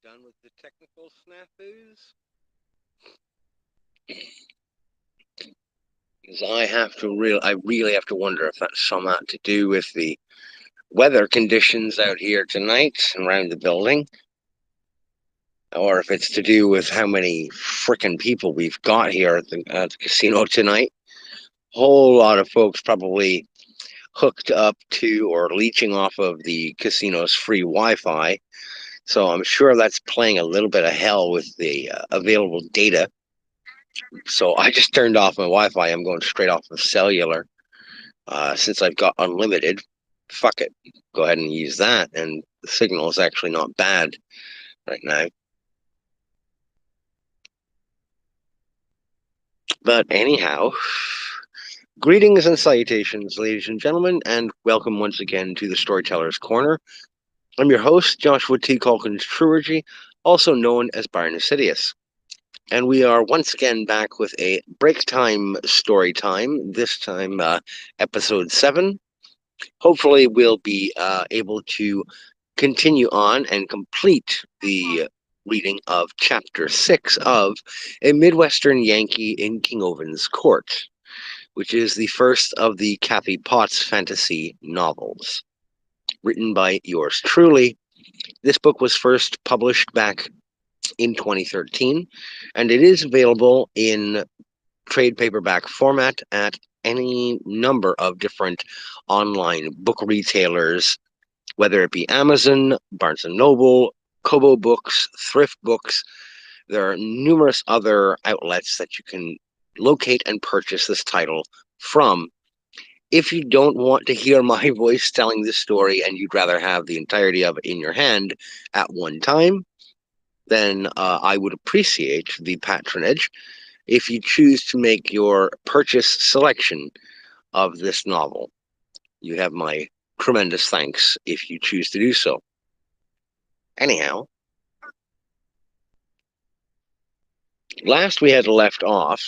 Done with the technical snafus? Because I really have to wonder if that's something to do with the weather conditions out here tonight around the building, or if it's to do with how many frickin' people we've got here at the casino tonight. Whole lot of folks probably hooked up to or leeching off of the casino's free Wi-Fi. So I'm sure that's playing a little bit of hell with the available data. So I just turned off my Wi-Fi. I'm going straight off of cellular. Since I've got unlimited, fuck it. Go ahead and use that. And the signal is actually not bad right now. But anyhow, greetings and salutations, ladies and gentlemen, and welcome once again to the Storyteller's Corner. I'm your host, Joshua T. Calkins Truergy, also known as Byron Assidious. And we are once again back with a break time story time, this time episode 7. Hopefully we'll be able to continue on and complete the reading of chapter 6 of A Midwestern Yankee in King Ovin's Court, which is the first of the Kathy Potts fantasy novels, written by yours truly. This book was first published back in 2013, and it is available in trade paperback format at any number of different online book retailers, whether it be Amazon, Barnes & Noble, Kobo Books, Thrift Books. There are numerous other outlets that you can locate and purchase this title from. If you don't want to hear my voice telling this story and you'd rather have the entirety of it in your hand at one time, then I would appreciate the patronage if you choose to make your purchase selection of this novel. You have my tremendous thanks if you choose to do so. Anyhow, last we had left off,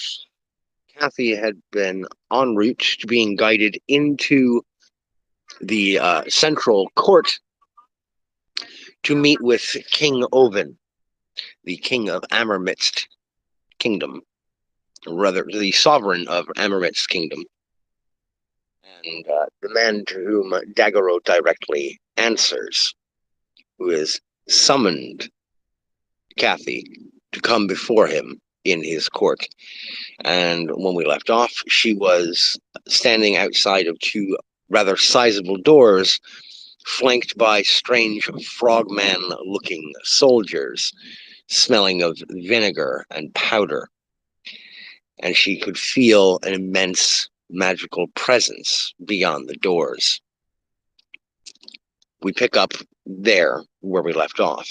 Kathy had been en route to being guided into the central court to meet with King Ovin, the king of Ammermit's kingdom, or rather, the sovereign of Ammermit's kingdom, and the man to whom Daguerreau directly answers, who has summoned Kathy to come before him in his court. And when we left off, she was standing outside of two rather sizable doors, flanked by strange frogman-looking soldiers, smelling of vinegar and powder. And she could feel an immense magical presence beyond the doors. We pick up there where we left off.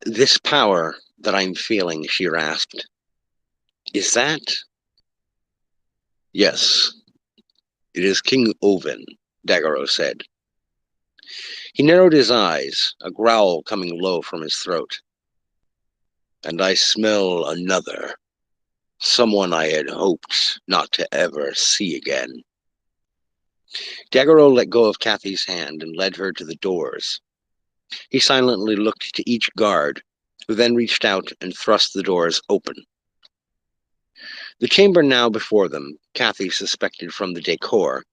This power that I'm feeling, she rasped, is that? Yes, it is King Ovin, Daguerreau said. He narrowed his eyes, a growl coming low from his throat. And I smell another, someone I had hoped not to ever see again. Daguerreau let go of Kathy's hand and led her to the doors. He silently looked to each guard, who then reached out and thrust the doors open. The chamber now before them, Kathy suspected from the decor,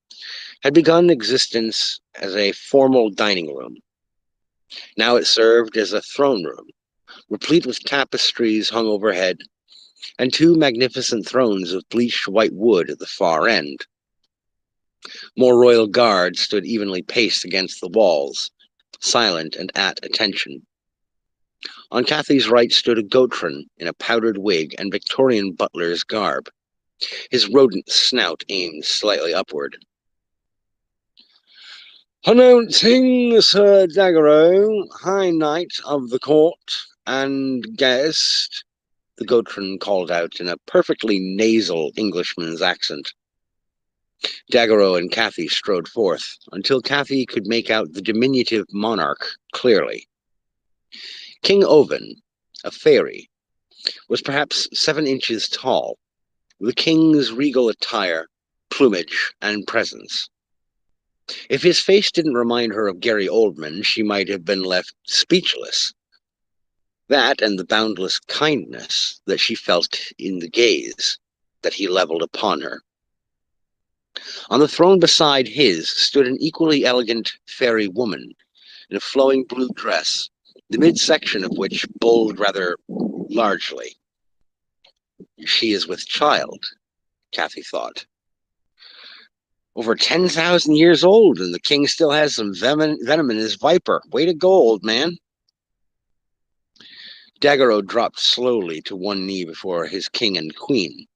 had begun existence as a formal dining room. Now it served as a throne room, replete with tapestries hung overhead, and two magnificent thrones of bleached white wood at the far end. More royal guards stood evenly paced against the walls, silent and at attention. On Kathy's right stood a Gautran in a powdered wig and Victorian butler's garb, his rodent snout aimed slightly upward. Announcing Sir Daguerreau, High Knight of the Court and guest, the Gautran called out in a perfectly nasal Englishman's accent. Daguerreau and Kathy strode forth, until Kathy could make out the diminutive monarch clearly. King Ovin, a fairy, was perhaps 7 inches tall, with the king's regal attire, plumage, and presence. If his face didn't remind her of Gary Oldman, she might have been left speechless. That and the boundless kindness that she felt in the gaze that he leveled upon her. On the throne beside his stood an equally elegant fairy woman in a flowing blue dress, the midsection of which bulged rather largely. She is with child, Kathy thought. Over 10,000 years old, and the king still has some venom in his viper. Way to go, old man. Daguerreau dropped slowly to one knee before his king and queen,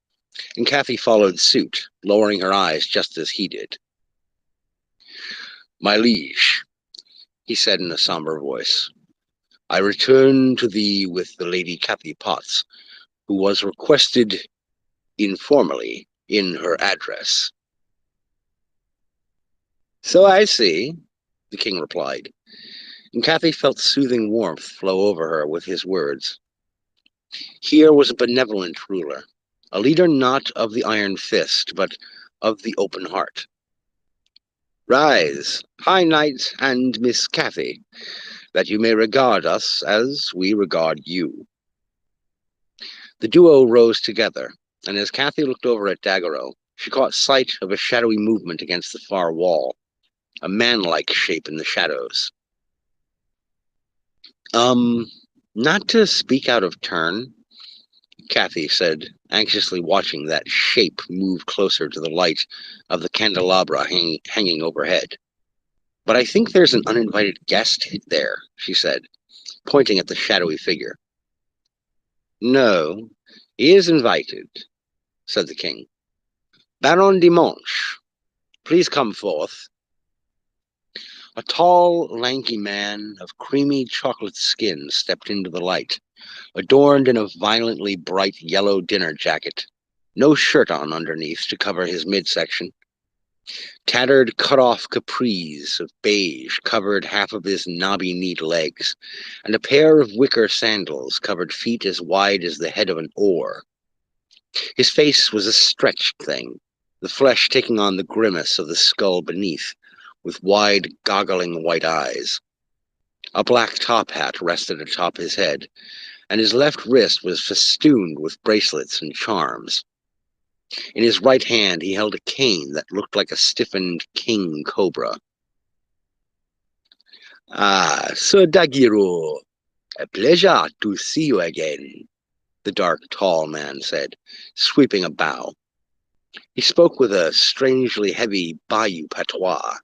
and Kathy followed suit, lowering her eyes just as he did. My liege, he said in a somber voice, I return to thee with the Lady Kathy Potts, who was requested informally in her address. So I see, the king replied, and Kathy felt soothing warmth flow over her with his words. Here was a benevolent ruler, a leader not of the iron fist, but of the open heart. Rise, high knight and Miss Kathy, that you may regard us as we regard you. The duo rose together, and as Kathy looked over at Daguerreau, she caught sight of a shadowy movement against the far wall, a man-like shape in the shadows. Not to speak out of turn, Kathy said, anxiously watching that shape move closer to the light of the candelabra hanging overhead. But I think there's an uninvited guest there, she said, pointing at the shadowy figure. No, he is invited, said the king. Baron de Monch, please come forth. A tall, lanky man of creamy chocolate skin stepped into the light, adorned in a violently bright yellow dinner jacket, no shirt on underneath to cover his midsection. Tattered cut-off capris of beige covered half of his knobby-kneed legs, and a pair of wicker sandals covered feet as wide as the head of an oar. His face was a stretched thing, the flesh taking on the grimace of the skull beneath, with wide, goggling white eyes. A black top hat rested atop his head, and his left wrist was festooned with bracelets and charms. In his right hand he held a cane that looked like a stiffened king cobra. Ah, Sir Daguerreau, a pleasure to see you again, the dark, tall man said, sweeping a bow. He spoke with a strangely heavy Bayou patois.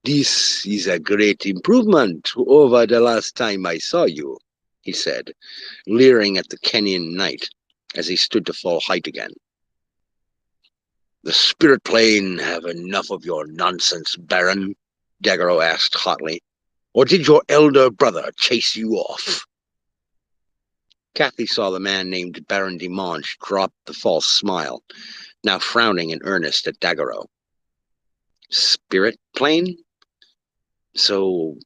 This is a great improvement over the last time I saw you, he said, leering at the Kenyan knight as he stood to full height again. The spirit plane have enough of your nonsense, Baron? Daguerreau asked hotly. Or did your elder brother chase you off? Kathy saw the man named Baron de Monch drop the false smile, now frowning in earnest at Daguerreau. Spirit plane? So,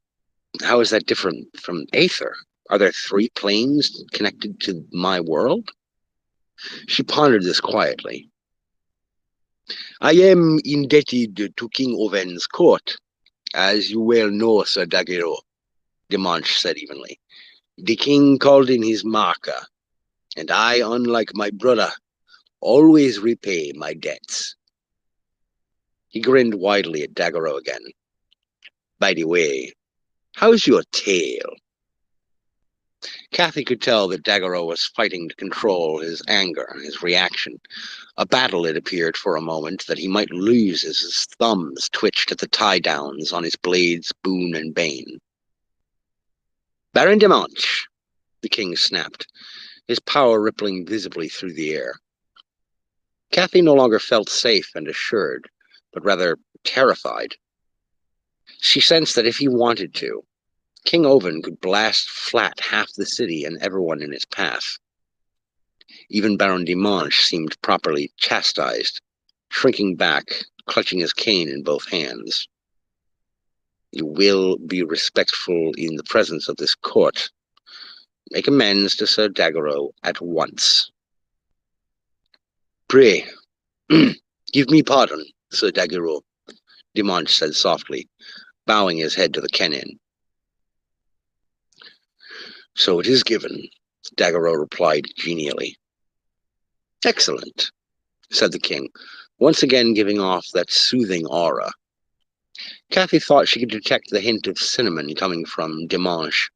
how is that different from Aether? Are there 3 planes connected to my world? She pondered this quietly. I am indebted to King Ovin's court, as you well know, Sir Daguerreau, de Monch said evenly. The king called in his marker, and I, unlike my brother, always repay my debts. He grinned widely at Daguerreau again. By the way, how's your tail? Kathy could tell that Daguerreau was fighting to control his anger, his reaction. A battle, it appeared for a moment, that he might lose as his thumbs twitched at the tie-downs on his blades Boon and Bane. Baron de Monch, the king snapped, his power rippling visibly through the air. Kathy no longer felt safe and assured, but rather terrified. She sensed that if he wanted to, King Ovin could blast flat half the city and everyone in its path. Even Baron de Monch seemed properly chastised, shrinking back, clutching his cane in both hands. You will be respectful in the presence of this court, make amends to Sir Daguerreau at once. Pray, give me pardon, Sir Daguerreau, Dimanche said softly, bowing his head to the Kennan. So it is given, Daguerreau replied genially. Excellent, said the king, once again giving off that soothing aura. Kathy thought she could detect the hint of cinnamon coming from Dimanche,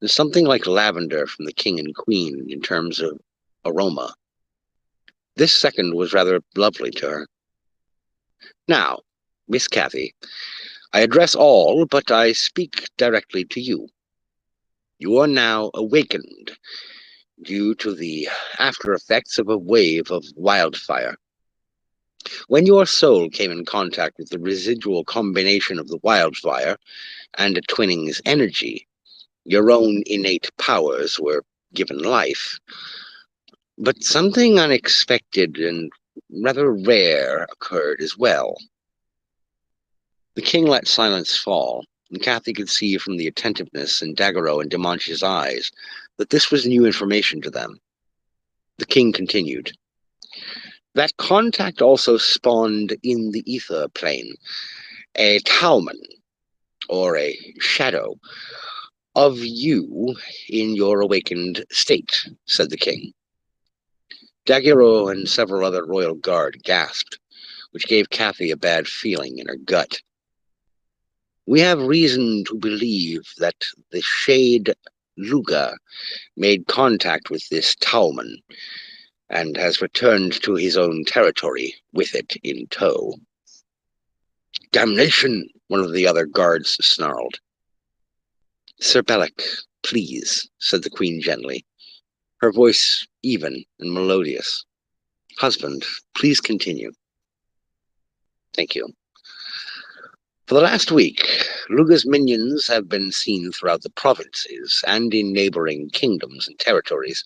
and something like lavender from the king and queen in terms of aroma. This second was rather lovely to her. Now, Miss Kathy, I address all, but I speak directly to you. You are now awakened due to the after effects of a wave of wildfire. When your soul came in contact with the residual combination of the wildfire and a twinning's energy, your own innate powers were given life. But something unexpected and rather rare occurred as well. The king let silence fall, and Kathy could see from the attentiveness in Daguerreau and Dimanche's eyes that this was new information to them. The king continued. That contact also spawned in the ether plane a talisman, or a shadow, of you in your awakened state, said the king. Daguerreau and several other royal guard gasped, which gave Kathy a bad feeling in her gut. We have reason to believe that the shade Luga made contact with this talisman and has returned to his own territory with it in tow. Damnation, one of the other guards snarled. Sir Bellic, please, said the queen gently, her voice even and melodious. Husband, please continue. Thank you. For the last week, Luga's minions have been seen throughout the provinces and in neighboring kingdoms and territories,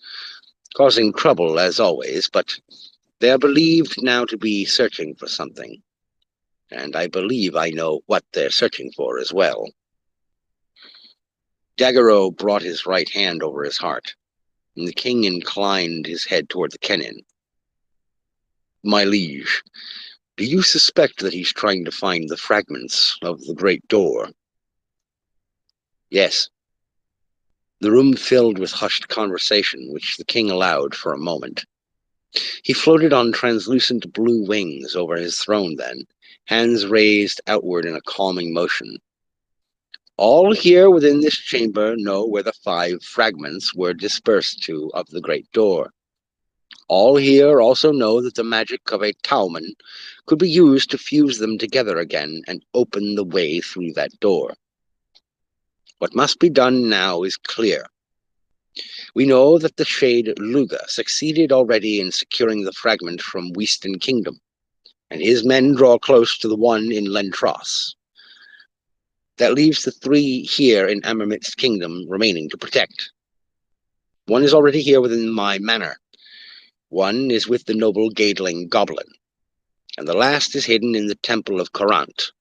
causing trouble as always, but they are believed now to be searching for something. And I believe I know what they're searching for as well. Daguerreau brought his right hand over his heart, and the king inclined his head toward the Kennan. My liege, do you suspect that he's trying to find the fragments of the great door? Yes. The room filled with hushed conversation, which the king allowed for a moment. He floated on translucent blue wings over his throne then, hands raised outward in a calming motion. All here within this chamber know where the 5 fragments were dispersed to of the great door. All here also know that the magic of a talisman could be used to fuse them together again and open the way through that door. What must be done now is clear. We know that the shade Luga succeeded already in securing the fragment from Wheaston Kingdom, and his men draw close to the one in Lentros. That leaves the 3 here in Ammermit's kingdom remaining to protect. One is already here within my manor. One is with the noble Gaedling goblin, and the last is hidden in the temple of Corant.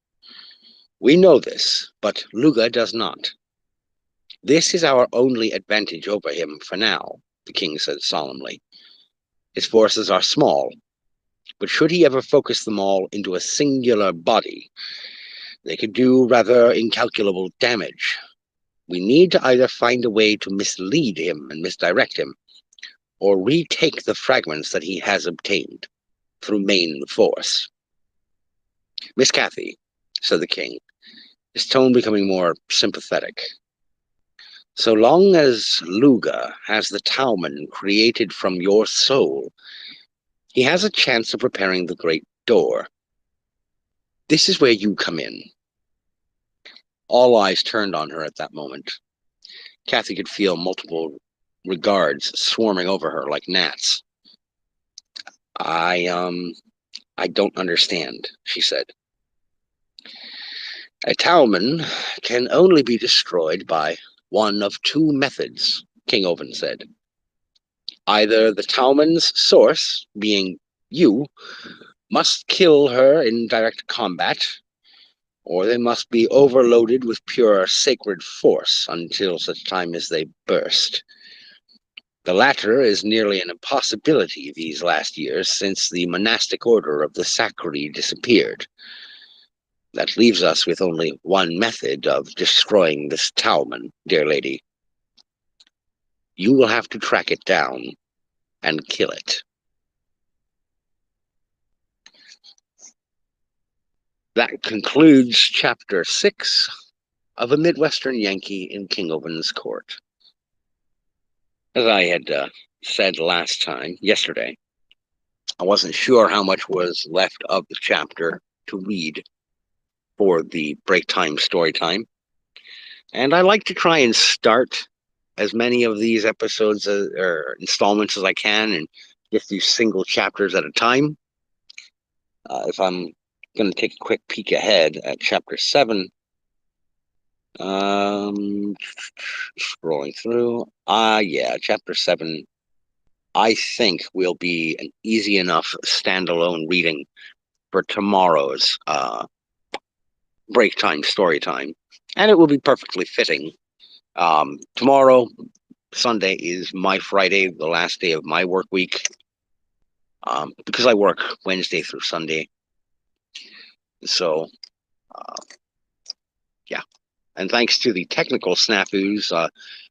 We know this, but Luga does not. This is our only advantage over him for now, the king said solemnly. His forces are small, but should he ever focus them all into a singular body, they could do rather incalculable damage. We need to either find a way to mislead him and misdirect him, or retake the fragments that he has obtained through main force. Miss Kathy, said the king, his tone becoming more sympathetic. So long as Luga has the talisman created from your soul, he has a chance of repairing the great door. This is where you come in. All eyes turned on her at that moment. Kathy could feel multiple regards swarming over her like gnats. I don't understand, she said. A talisman can only be destroyed by one of 2 methods, King Ovin said. Either the talisman's source, being you, must kill her in direct combat, or they must be overloaded with pure sacred force until such time as they burst. The latter is nearly an impossibility these last years since the monastic order of the Sacri disappeared. That leaves us with only one method of destroying this Talman, dear lady. You will have to track it down and kill it. That concludes Chapter 6 of A Midwestern Yankee in King Ovin's Court. As I had said yesterday, I wasn't sure how much was left of the chapter to read for the break time story time. And I like to try and start as many of these episodes or installments as I can and just do single chapters at a time. If I'm going to take a quick peek ahead at Chapter 7, scrolling through, Chapter 7, I think will be an easy enough standalone reading for tomorrow's break time story time, and it will be perfectly fitting. Tomorrow, Sunday, is my Friday, the last day of my work week, because I work Wednesday through Sunday. So, yeah. And thanks to the technical snafus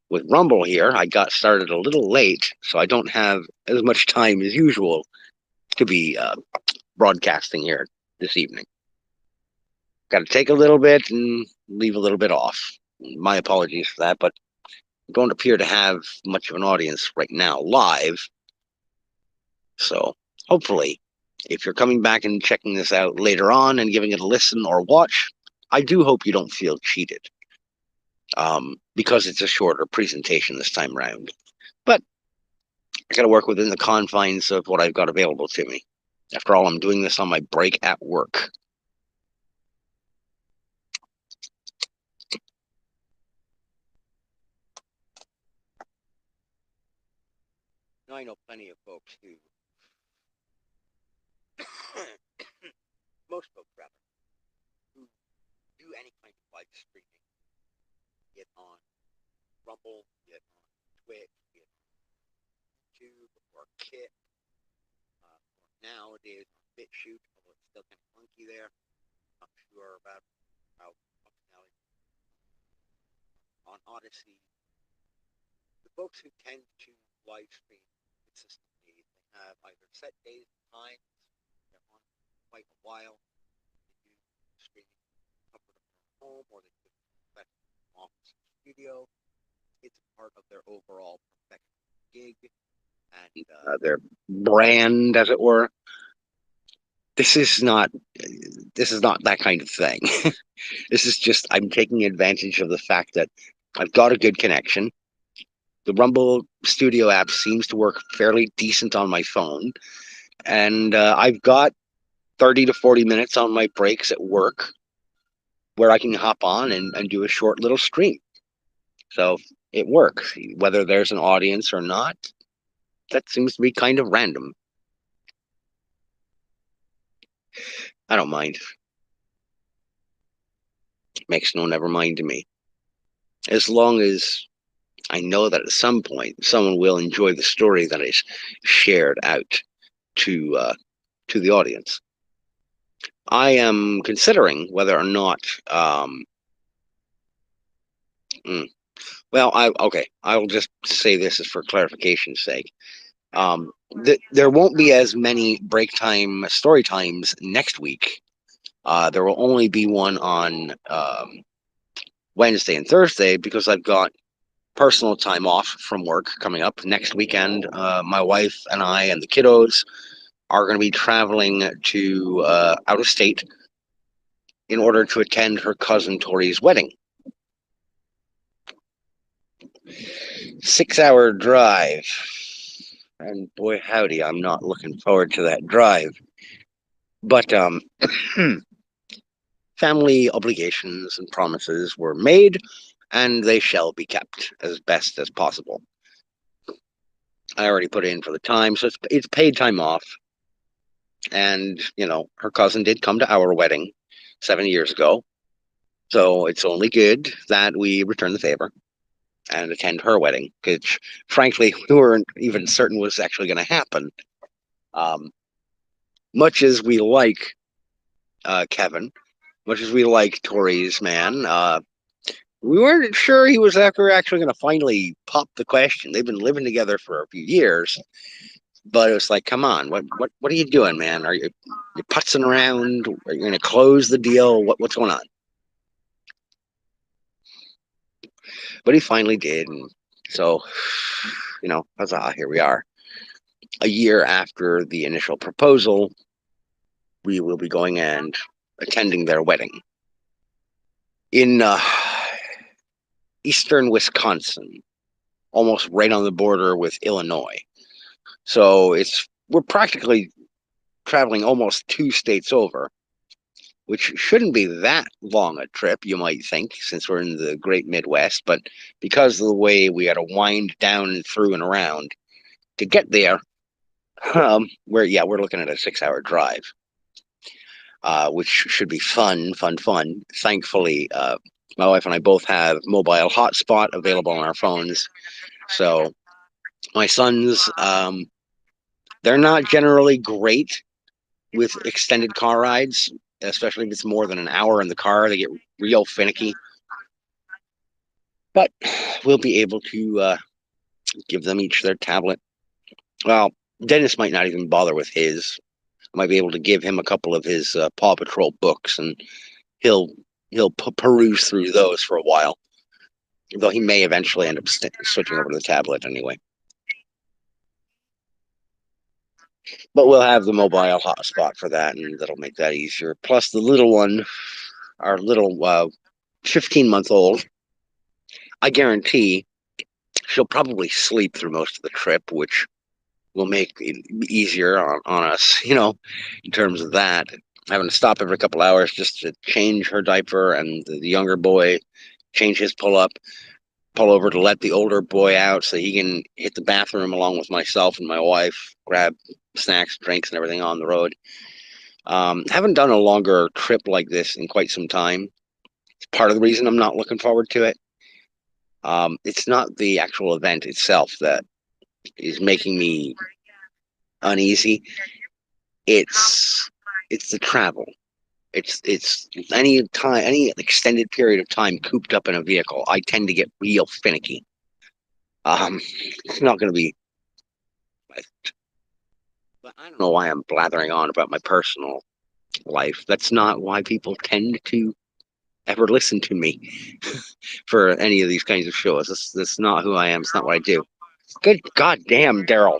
with Rumble here, I got started a little late, so I don't have as much time as usual to be broadcasting here this evening. Got to take a little bit and leave a little bit off. My apologies for that, but I don't appear to have much of an audience right now live. So hopefully, if you're coming back and checking this out later on and giving it a listen or watch, I do hope you don't feel cheated, because it's a shorter presentation this time around. But I got to work within the confines of what I've got available to me. After all, I'm doing this on my break at work. Now, I know plenty of folks who, most folks rather, who do any kind of live streaming, be it on Rumble, be it on Twitch, be it on YouTube, or Kit, or nowadays on BitChute, although it's still kind of funky there. Not sure about how functionality on Odyssey. The folks who tend to live stream consistently, they have either set days and times, they're on quite a while, they do streaming comfort of their home, or they do it in office or studio. It's a part of their overall professional gig and their brand, as it were. This is not that kind of thing. This is just, I'm taking advantage of the fact that I've got a good connection. The Rumble Studio app seems to work fairly decent on my phone, and I've got 30 to 40 minutes on my breaks at work where I can hop on and do a short little stream. So it works, whether there's an audience or not. That seems to be kind of random. I don't mind. Makes no never mind to me. As long as I know that at some point someone will enjoy the story that is shared out to the audience. I am considering whether or not. I'll just say this as for clarification's sake. There won't be as many break time story times next week. There will only be one on Wednesday and Thursday because I've got personal time off from work coming up next weekend. My wife and I and the kiddos are going to be traveling to out of state in order to attend her cousin Tori's wedding. 6-hour drive. And boy, howdy, I'm not looking forward to that drive. But family obligations and promises were made, and they shall be kept as best as possible. I already put in for the time, so it's paid time off. And, her cousin did come to our wedding 7 years ago. So it's only good that we return the favor. and attend her wedding, which frankly we weren't even certain was actually going to happen. Um, much as we like Kevin, much as we like Tori's man, we weren't sure he was ever actually going to finally pop the question. They've been living together for a few years, but it was like, come on, what are you doing, man? Are you putzing around? Are you going to close the deal? What's going on? But he finally did, and so huzzah! Here we are, a year after the initial proposal. We will be going and attending their wedding in eastern Wisconsin, almost right on the border with Illinois. So we're practically traveling almost 2 states over, which shouldn't be that long a trip, you might think, since we're in the great Midwest. But because of the way we got to wind down and through and around to get there, we're looking at a 6-hour drive, which should be fun. Thankfully, my wife and I both have mobile hotspot available on our phones. So my sons, they're not generally great with extended car rides, especially if it's more than an hour in the car. They get real finicky. But we'll be able to give them each their tablet. Well, Dennis might not even bother with his. I might be able to give him a couple of his Paw Patrol books, and he'll peruse through those for a while. Though he may eventually end up switching over to the tablet anyway. But we'll have the mobile hotspot for that, and that'll make that easier. Plus, the little one, our little 15-month-old, I guarantee she'll probably sleep through most of the trip, which will make it easier on us, in terms of that. Having to stop every couple hours just to change her diaper, and the younger boy change his pull over to let the older boy out so he can hit the bathroom along with myself and my wife, grab snacks, drinks, and everything on the road. Haven't done a longer trip like this in quite some time. It's part of the reason I'm not looking forward to it. It's not the actual event itself that is making me uneasy. It's the travel. It's any extended period of time cooped up in a vehicle, I tend to get real finicky. It's not going to be, but I don't know why I'm blathering on about my personal life. That's not why people tend to ever listen to me for any of these kinds of shows. That's not who I am. It's not what I do. Good goddamn, Daryl!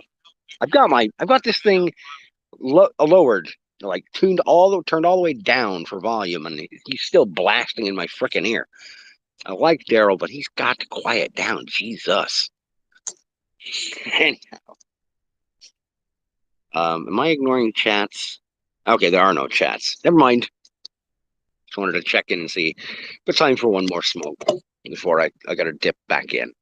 I've got this thing lowered, like turned all the way down for volume, and he's still blasting in my frickin' ear. I like Daryl, but he's got to quiet down. Jesus. Am I ignoring chats? Okay, there are no chats. Never mind. Just wanted to check in and see. But time for one more smoke before I got to dip back in.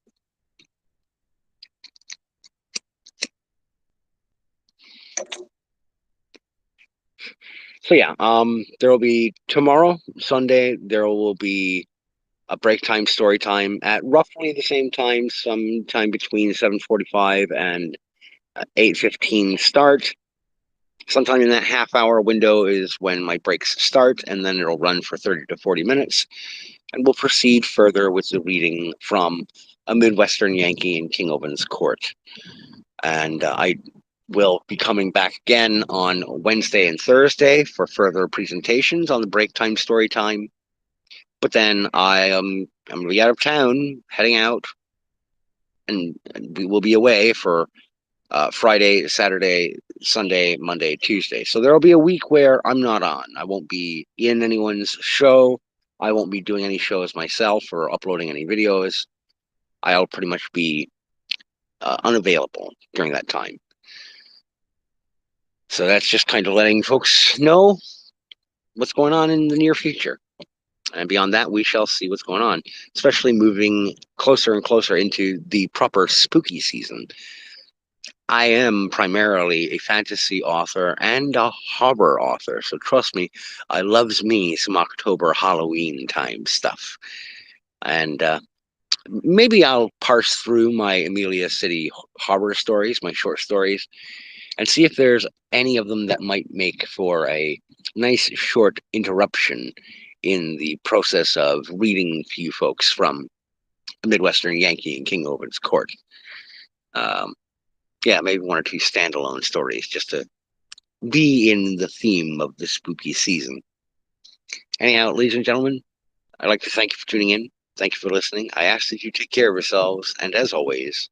So yeah, there will be tomorrow, Sunday, there will be a break time story time at roughly the same time, sometime between 7:45 and 8:15 start. Sometime in that half-hour window is when my breaks start, and then it'll run for 30 to 40 minutes. And we'll proceed further with the reading from A Midwestern Yankee in King Ovin's Court. And I will be coming back again on Wednesday and Thursday for further presentations on the break time story time. But then I'm going to be out of town, heading out, and we will be away for Friday, Saturday, Sunday, Monday, Tuesday. So there will be a week where I'm not on. I won't be in anyone's show. I won't be doing any shows myself or uploading any videos. I'll pretty much be unavailable during that time. So that's just kind of letting folks know what's going on in the near future. And beyond that, we shall see what's going on, especially moving closer and closer into the proper spooky season. I am primarily a fantasy author and a horror author, so trust me, I loves me some October Halloween time stuff. And Maybe I'll parse through my Amelia City horror stories, my short stories, and see if there's any of them that might make for a nice short interruption in the process of reading to you folks from the Midwestern Yankee and King Ovin's court. Um, yeah, maybe one or two standalone stories just to be in the theme of the spooky season. Anyhow, ladies and gentlemen, I'd like to thank you for tuning in. Thank you for listening. I ask that you take care of yourselves, and as always,